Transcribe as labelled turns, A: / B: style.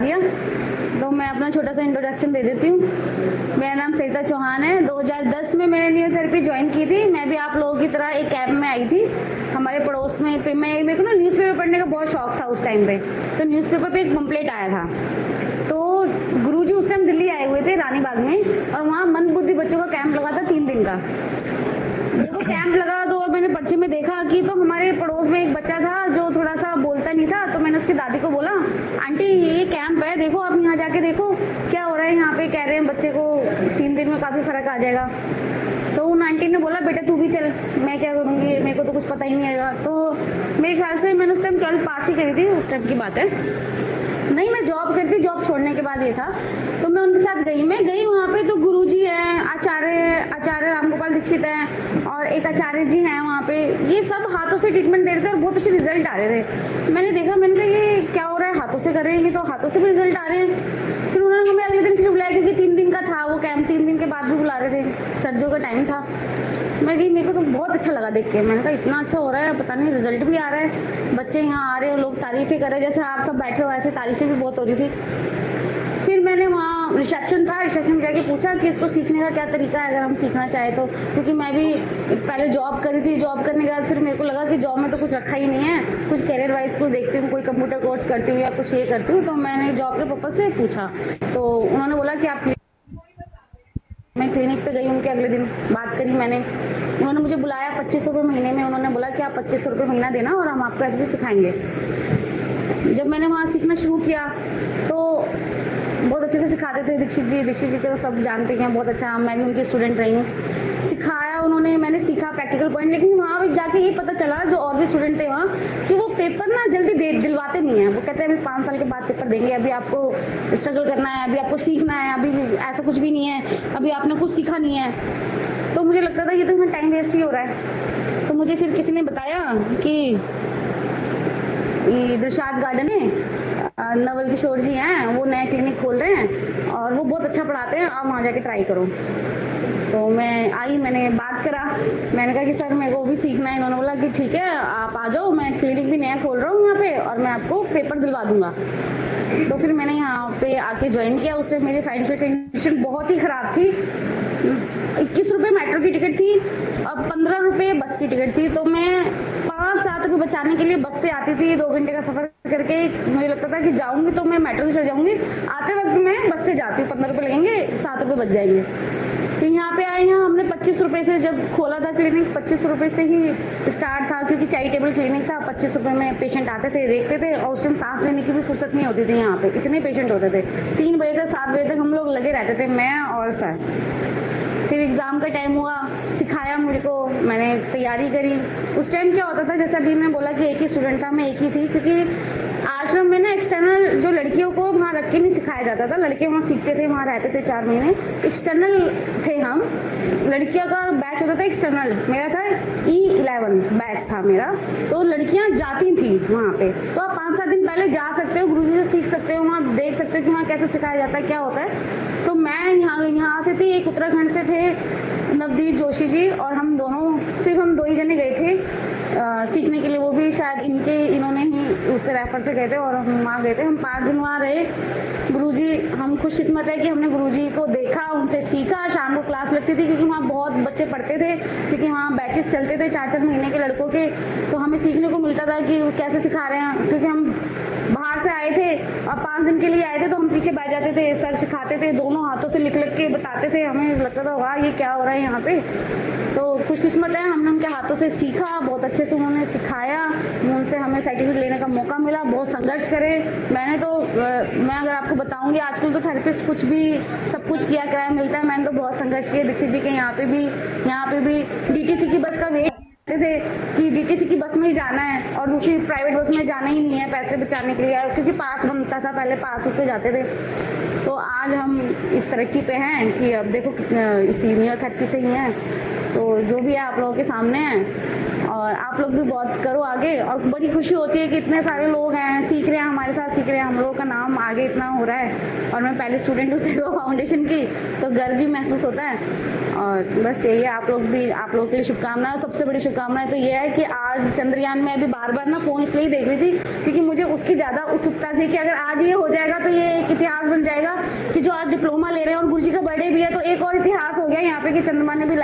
A: दिया। तो मैं अपना छोटा सा इंट्रोडक्शन दे देती हूँ। मेरा नाम सरिता चौहान है। 2010 में मैंने न्यूरोथेरेपी ज्वाइन की थी। मैं भी आप लोगों की तरह एक कैंप में आई थी हमारे पड़ोस में। फिर मेरे को ना न्यूज़पेपर पढ़ने का बहुत शौक था उस टाइम पे। तो न्यूज़पेपर पे एक पम्पलेट आया था। तो गुरुजी उस टाइम दिल्ली आए हुए थे रानी बाग में, और वहाँ मंदबुद्धि बच्चों का कैंप लगा था 3 दिन का। जब कैंप लगा तो और मैंने पर्ची में देखा कि तो हमारे पड़ोस में एक बच्चा था जो थोड़ा सा बोलता नहीं था। तो मैंने उसकी दादी को बोला, आंटी ये कैंप है, देखो आप यहाँ जाके देखो क्या हो रहा है यहाँ पे। कह रहे हैं बच्चे को 3 दिन में काफी फर्क आ जाएगा। तो उन आंटी ने बोला, बेटा तू भी चल, मैं क्या करूंगी, मेरे को तो कुछ पता ही नहीं आएगा। तो मेरे ख्याल से मैंने उस टाइम 12th पास ही करी थी, उस टाइम की बात है। नहीं, मैं जॉब करती, जॉब छोड़ने के बाद ये था। तो मैं उनके साथ गई। मैं गई वहाँ पे तो गुरुजी हैं, आचार्य रामगोपाल दीक्षित हैं, और एक आचार्य जी हैं वहाँ पे। ये सब हाथों से ट्रीटमेंट दे रहे थे और बहुत अच्छे रिजल्ट आ रहे थे। मैंने देखा, मैंने कहा ये क्या हो रहा है, हाथों से कर रहे हैं ये, तो हाथों से भी रिजल्ट आ रहे हैं। फिर उन्होंने हमें अगले दिन फिर बुलाया, क्योंकि 3 दिन का था वो कैंप, 3 दिन के बाद भी बुला रहे थे, सर्दियों का टाइम था। मैं गई, मेरे को तो बहुत अच्छा लगा देख के। मैंने कहा इतना अच्छा हो रहा है, पता नहीं रिजल्ट भी आ रहा है, बच्चे यहाँ आ रहे हो, लोग तारीफें कर रहे हैं, जैसे आप सब बैठे हो ऐसे तारीफें भी बहुत हो रही थी। फिर मैंने वहाँ रिसेप्शन था, रिसेप्शन में जाके पूछा कि इसको सीखने का क्या तरीका है अगर हम सीखना चाहे तो। क्योंकि मैं भी पहले जॉब करी थी, जॉब करने के बाद फिर मेरे को लगा कि जॉब में तो कुछ रखा ही नहीं है, कुछ करियर वाइज को देखती हूँ, कोई कंप्यूटर कोर्स करती हूँ या कुछ ये करती हूँ। तो मैंने जॉब के पर्पज से पूछा, तो उन्होंने बोला कि आप, मैं क्लिनिक पे गई, उनके अगले दिन बात करी मैंने। उन्होंने मुझे बुलाया 2500 रुपये महीने में। उन्होंने बोला कि आप 2500 रुपये महीना देना और हम आपको ऐसे सिखाएंगे। जब मैंने वहाँ सीखना शुरू किया तो बहुत अच्छे से सिखाते थे दीक्षित जी को तो सब जानते हैं, बहुत अच्छा। मैं भी उनकी स्टूडेंट रही हूँ। सिखाया उन्होंने, मैंने सीखा प्रैक्टिकल पॉइंट। लेकिन वहाँ भी जाके ये पता चला, जो और भी स्टूडेंट थे वहाँ, कि वो पेपर ना जल्दी दिलवाते नहीं है। वो कहते हैं अभी 5 साल के बाद पेपर देंगे, अभी आपको स्ट्रगल करना है, अभी आपको सीखना है, अभी ऐसा कुछ भी नहीं है, अभी आपने कुछ सीखा नहीं है। तो मुझे लगता था ये तो टाइम वेस्ट ही हो रहा है। तो मुझे फिर किसी ने बताया कि दिलशाद गार्डन है, नवल किशोर जी हैं, वो नया क्लिनिक खोल रहे हैं और वो बहुत अच्छा पढ़ाते हैं, आप वहाँ जाके ट्राई करो। तो मैं आई, मैंने बात करा, मैंने कहा कि सर मेरे को भी सीखना है। इन्होंने बोला कि ठीक है आप आ जाओ, मैं क्लिनिक भी नया खोल रहा हूँ यहाँ पे और मैं आपको पेपर दिलवा दूंगा। तो फिर मैंने यहाँ पे आके ज्वाइन किया। उस टाइम मेरी फाइनेंशियल कंडीशन बहुत ही खराब थी। 21 रुपये मेट्रो की टिकट थी और 15 रुपये बस की टिकट थी। तो मैं 5-7 रुपये बचाने के लिए बस से आती थी, 2 घंटे का सफर करके। मुझे लगता था कि जाऊंगी तो मैं मेट्रो से चढ़ जाऊंगी, आते वक्त मैं बस से जाती हूँ, 15 रुपये लगेंगे, 7 रुपये बच जाएंगे। फिर यहाँ पे आए, यहाँ हमने 25 रुपये से जब खोला था क्लिनिक, 25 रुपये से ही स्टार्ट था, क्योंकि चैरिटेबल क्लिनिक था। 25 रुपये में पेशेंट आते थे, देखते थे, और उस टाइम सांस लेने की भी फुर्सत नहीं होती थी। यहाँ पे इतने पेशेंट होते थे, 3 बजे से 7 बजे तक हम लोग लगे रहते थे, मैं और सर। फिर एग्ज़ाम का टाइम हुआ, सिखाया मुझे को, मैंने तैयारी करी। उस टाइम क्या होता था, जैसे अभी मैंने बोला कि एक ही स्टूडेंट था, मैं एक ही थी, क्योंकि आश्रम में ना एक्सटर्नल जो लड़कियों को वहाँ रख के नहीं सिखाया जाता था। लड़के वहाँ सीखते थे, वहाँ रहते थे 4 महीने, एक्सटर्नल थे हम। लड़कियों का बैच होता था एक्सटर्नल, मेरा था E11 बैच था मेरा। तो लड़कियाँ जाती थी वहाँ पे, तो आप 5-7 दिन पहले जा सकते हो, गुरुजी से सीख सकते हो, वहाँ देख सकते हो कि वहाँ कैसे सिखाया जाता है, क्या होता है। तो मैं यहाँ से थी, एक उत्तराखंड से थे नवदीप जोशी जी, और हम दोनों, सिर्फ हम 2 ही जने गए थे सीखने के लिए। वो भी शायद इन्होंने ही उससे रेफर से गए थे और हम वहाँ गए थे। हम 5 दिन वहाँ रहे। गुरुजी, हम खुशकिस्मत है कि हमने गुरुजी को देखा, उनसे सीखा। शाम को क्लास लगती थी, क्योंकि वहाँ बहुत बच्चे पढ़ते थे, क्योंकि वहाँ बैचेस चलते थे 4-4 महीने के लड़कों के। तो हमें सीखने को मिलता था कि कैसे सिखा रहे हैं, क्योंकि हम बाहर से आए थे और 5 दिन के लिए आए थे। तो हम पीछे बैठ जाते थे, सर सिखाते थे, दोनों हाथों से लिख के बताते थे। हमें लगता था वाह ये क्या हो रहा है यहाँ पे। तो खुशकिस्मत है, हमने उनके हाथों से सीखा, बहुत अच्छे से उन्होंने सिखाया, उनसे हमें सर्टिफिकेट लेने का मौका मिला। बहुत संघर्ष करे मैंने तो। मैं अगर आपको बताऊंगी, आजकल तो थेरेपिस्ट कुछ भी सब कुछ किया कराया मिलता है, मैंने तो बहुत संघर्ष किया। दीक्षित जी के यहाँ पे भी DTC की बस का वेट थे कि DTC की बस में ही जाना है और दूसरी प्राइवेट बस में जाना ही नहीं है पैसे बचाने के लिए, क्योंकि पास बनता था पहले, पास उससे जाते थे। तो आज हम इस तरक्की पे हैं कि अब देखो सीनियर थेरेपी से ही हैं। तो जो भी है आप लोगों के सामने है, और आप लोग भी बहुत करो आगे। और बड़ी खुशी होती है कि इतने सारे लोग हैं, सीख रहे हैं, हमारे साथ सीख रहे हैं, हम लोगों का नाम आगे इतना हो रहा है। और मैं पहले स्टूडेंट हूँ सेवा फाउंडेशन की, तो गर्व भी महसूस होता है। और बस यही है, आप लोग के लिए शुभकामनाएं। सबसे बड़ी शुभकामनाएं तो ये है कि आज चंद्रयान में अभी बार बार ना फोन इसलिए देख रही थी, क्योंकि मुझे उसकी ज्यादा उत्सुकता थी कि अगर आज ये हो जाएगा तो ये एक इतिहास बन जाएगा कि जो आज डिप्लोमा ले रहे हैं और गुरुजी का बर्थडे भी है तो एक और इतिहास हो गया यहाँ पे कि चंद्रमा ने भी